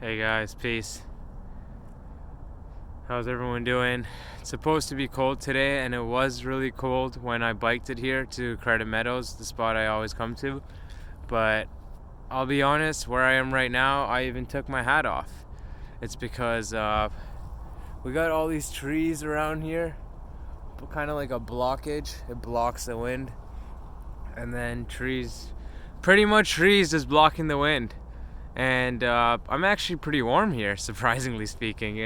Hey guys, peace. How's everyone doing? It's supposed to be cold today, and it was really cold when I biked it here to Credit Meadows, the spot I always come to. But I'll be honest, where I am right now, I even took my hat off. It's because we got all these trees around here, kind of like a blockage. It blocks the wind, and then pretty much trees just blocking the wind. And I'm actually pretty warm here, surprisingly speaking.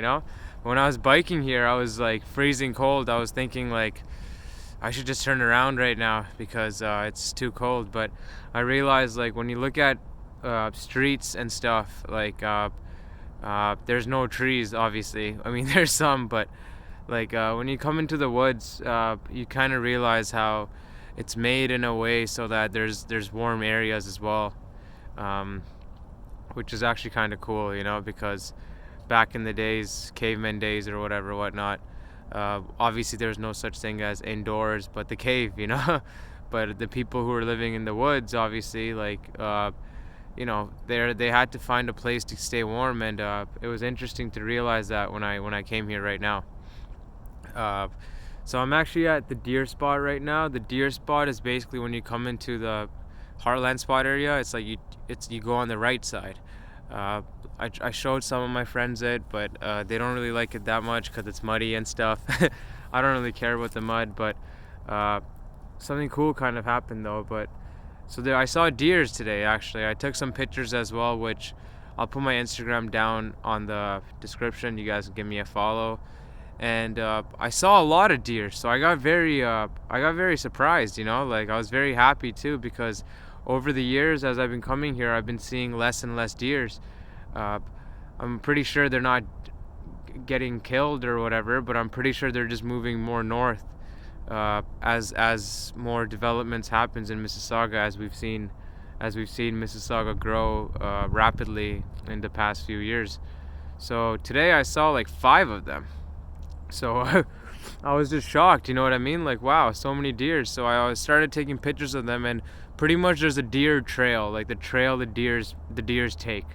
When I was biking here, I was like freezing cold. I was thinking like I should just turn around right now because it's too cold. But I realized like when you look at streets and stuff, like there's no trees, obviously. I mean, there's some, but like when you come into the woods, you kind of realize how it's made in a way so that there's warm areas as well. Um, which is actually kind of cool, because back in the days, caveman days or whatnot, obviously there's no such thing as indoors, but the cave. But the people who were living in the woods, obviously, like, they had to find a place to stay warm, and it was interesting to realize that when I came here right now. So I'm actually at the deer spot right now. The deer spot is basically when you come into the Heartland spot area. It's like you go on the right side. I showed some of my friends it, but they don't really like it that much because it's muddy and stuff. I don't really care about the mud, but something cool kind of happened though. But so I saw deers today. Actually, I took some pictures as well, which I'll put my Instagram down on the description. You guys can give me a follow. And I saw a lot of deer, so I got very surprised. Like I was very happy too because over the years, as I've been coming here, I've been seeing less and less deers. I'm pretty sure they're not getting killed or whatever, but I'm pretty sure they're just moving more north as more developments happens in Mississauga, as we've seen Mississauga grow rapidly in the past few years. So today I saw like 5 of them. So I was just shocked, you know what I mean? Like, wow, so many deer. So I started taking pictures of them, and pretty much there's a deer trail, like the trail the deers take.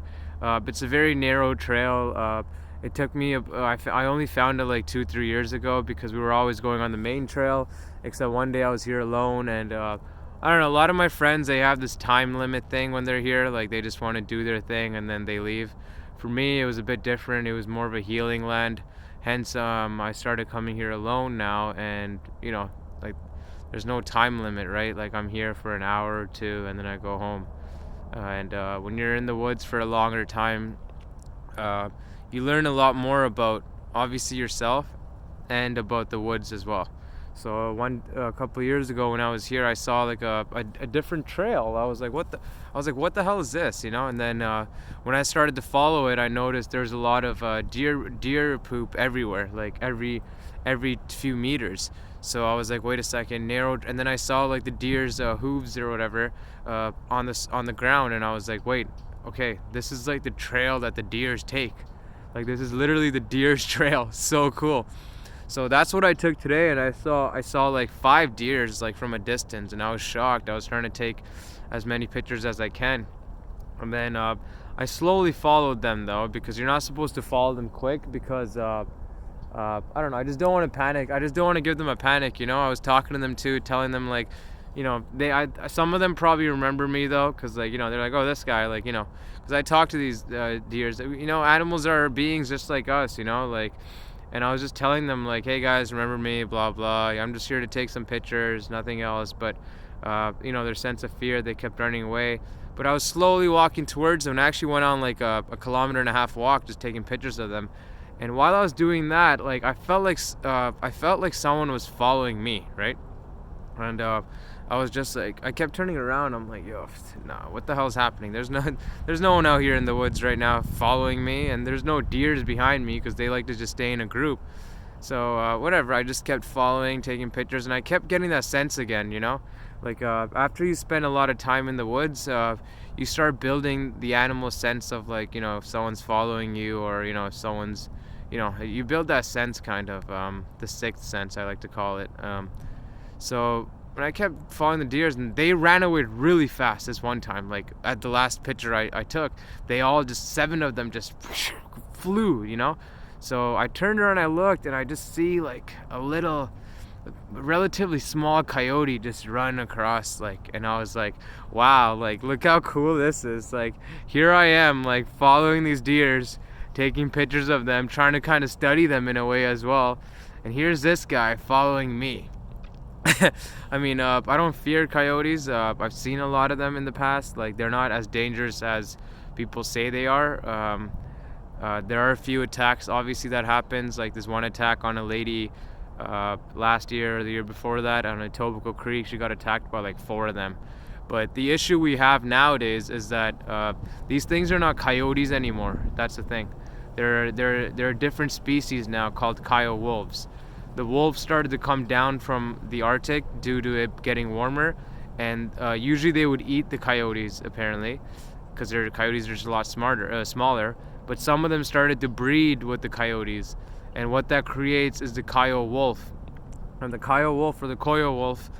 It's a very narrow trail. It took me, I only found it like 2-3 years ago because we were always going on the main trail, except one day I was here alone, and I don't know, a lot of my friends, they have this time limit thing when they're here, like they just want to do their thing and then they leave. For me, it was a bit different. It was more of a healing land. Hence, I started coming here alone now, and like, there's no time limit, right? Like I'm here for an hour or two, and then I go home. And when you're in the woods for a longer time, you learn a lot more about obviously yourself and about the woods as well. So a couple of years ago when I was here, I saw like a different trail. I was like, what the hell is this? And then when I started to follow it, I noticed there's a lot of deer poop everywhere, like every few meters. So I was like, wait a second, narrowed, and then I saw like the deer's hooves or whatever on the ground, and I was like, wait, okay, this is like the trail that the deers take. Like this is literally the deer's trail. So cool. So that's what I took today, and I saw like 5 deers like from a distance, and I was shocked. I was trying to take as many pictures as I can, and then I slowly followed them though, because you're not supposed to follow them quick because I don't know. I just don't want to panic. I just don't want to give them a panic. I was talking to them too, telling them like, some of them probably remember me though, because like they're like, oh, this guy, like because I talk to these deers. Animals are beings just like us. Like. And I was just telling them like, hey guys, remember me, blah blah. I'm just here to take some pictures, nothing else. But their sense of fear, they kept running away. But I was slowly walking towards them, and I actually went on like a 1.5 kilometer walk, just taking pictures of them. And while I was doing that, like I felt like someone was following me, right? And I was just like, I kept turning around. I'm like, yo, nah, what the hell's happening? There's no one out here in the woods right now following me, and there's no deers behind me because they like to just stay in a group. So whatever, I just kept following, taking pictures, and I kept getting that sense again, like after you spend a lot of time in the woods, you start building the animal sense of like, if someone's following you, or if someone's, you build that sense kind of, the sixth sense I like to call it. So kept following the deers, and they ran away really fast this one time. Like at the last picture I took, they all just 7 of them just flew, you know. So I turned around, I looked, and I just see like a little, relatively small coyote just run across, like, and I was like, wow, like look how cool this is. Like here I am, like following these deers, taking pictures of them, trying to kind of study them in a way as well, and here's this guy following me. I mean, I don't fear coyotes. I've seen a lot of them in the past. Like they're not as dangerous as people say they are. There are a few attacks, obviously, that happens. Like this one attack on a lady last year or the year before that on Etobicoke Creek. She got attacked by like 4 of them. But the issue we have nowadays is that these things are not coyotes anymore. That's the thing. They're a different species now called coyote wolves. The wolves started to come down from the Arctic due to it getting warmer, and usually they would eat the coyotes apparently, because their coyotes are just a lot smaller. But some of them started to breed with the coyotes, and what that creates is the coyote wolf. And the coyote wolf, or the coyote wolf,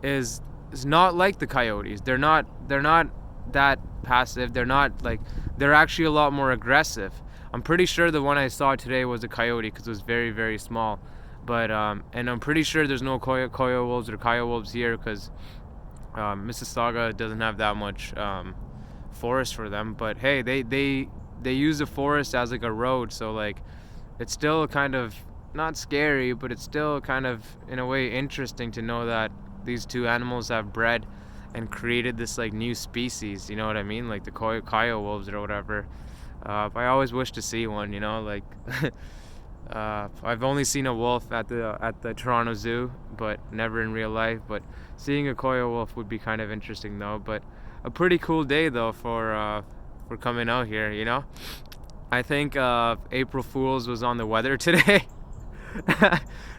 is not like the coyotes. They're not that passive. They're actually a lot more aggressive. I'm pretty sure the one I saw today was a coyote because it was very, very small. But and I'm pretty sure there's no coyote wolves or coyote wolves here because Mississauga doesn't have that much forest for them. But hey, they use the forest as like a road, so like it's still kind of not scary, but it's still kind of in a way interesting to know that these 2 animals have bred and created this like new species. You know what I mean? Like the coyote wolves or whatever. I always wish to see one. You know, like. I've only seen a wolf at the Toronto Zoo, but never in real life. But seeing a coyote wolf would be kind of interesting, though. But a pretty cool day, though, for coming out here. You know, I think April Fool's was on the weather today.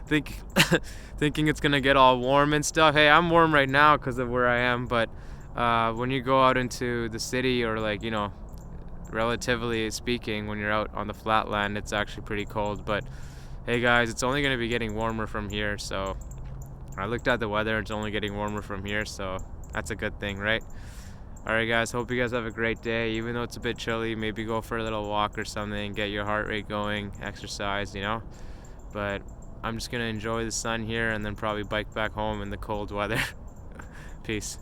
Thinking it's gonna get all warm and stuff. Hey, I'm warm right now because of where I am. But when you go out into the city, or like, you know, relatively speaking, when you're out on the flatland, it's actually pretty cold. But hey guys, it's only going to be getting warmer from here. So I looked at the weather, it's only getting warmer from here, so that's a good thing, right? Alright guys, hope you guys have a great day. Even though it's a bit chilly, maybe go for a little walk or something, get your heart rate going, exercise, you know. But I'm just going to enjoy the sun here and then probably bike back home in the cold weather. Peace.